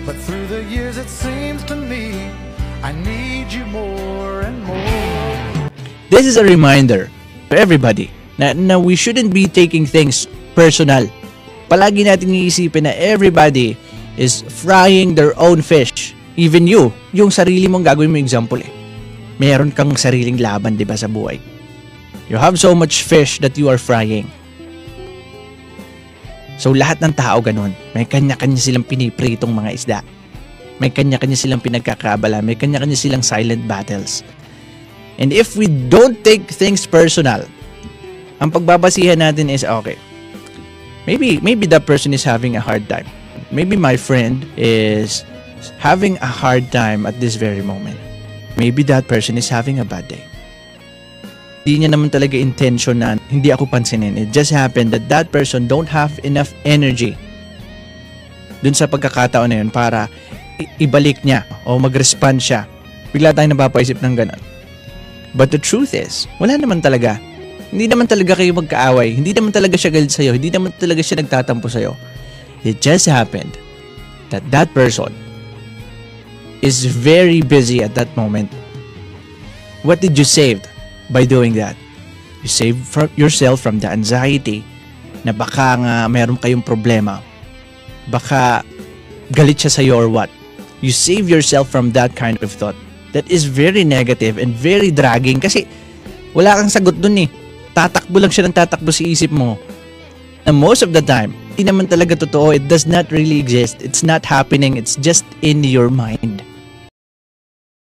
But through the years it seems to me I need you more and more. This is a reminder to everybody na we shouldn't be taking things personal. Palagi natin iisipin na everybody is frying their own fish. Even you, yung sarili mong gagawin mo example eh. Meron kang sariling laban, di ba, sa buhay? You have so much fish that you are frying. So lahat ng tao ganun. May kanya-kanya silang pinipritong mga isda. May kanya-kanya silang pinagkakabala. May kanya-kanya silang silent battles. And if we don't take things personal, ang pagbabasihan natin is okay. Maybe that person is having a hard time. Maybe my friend is having a hard time at this very moment. Maybe that person is having a bad day. Hindi niya naman talaga intention na hindi ako pansinin. It just happened that that person don't have enough energy dun sa pagkakataon na yun para ibalik niya o mag-respond siya. Bigla tayong napapaisip ng ganun. But the truth is, wala naman talaga. Hindi naman talaga kayo magkaaway. Hindi naman talaga siya galit sa'yo. Hindi naman talaga siya nagtatampo sa'yo. It just happened that that person is very busy at that moment. What did you save by doing that? You save yourself from the anxiety na baka nga mayroon kayong problema. Baka galit siya sa'yo or what. You save yourself from that kind of thought. That is very negative and very dragging kasi wala kang sagot dun eh. Tatakbo lang siya ng tatakbo sa isip mo. And most of the time, hindi naman talaga totoo. It does not really exist. It's not happening. It's just in your mind.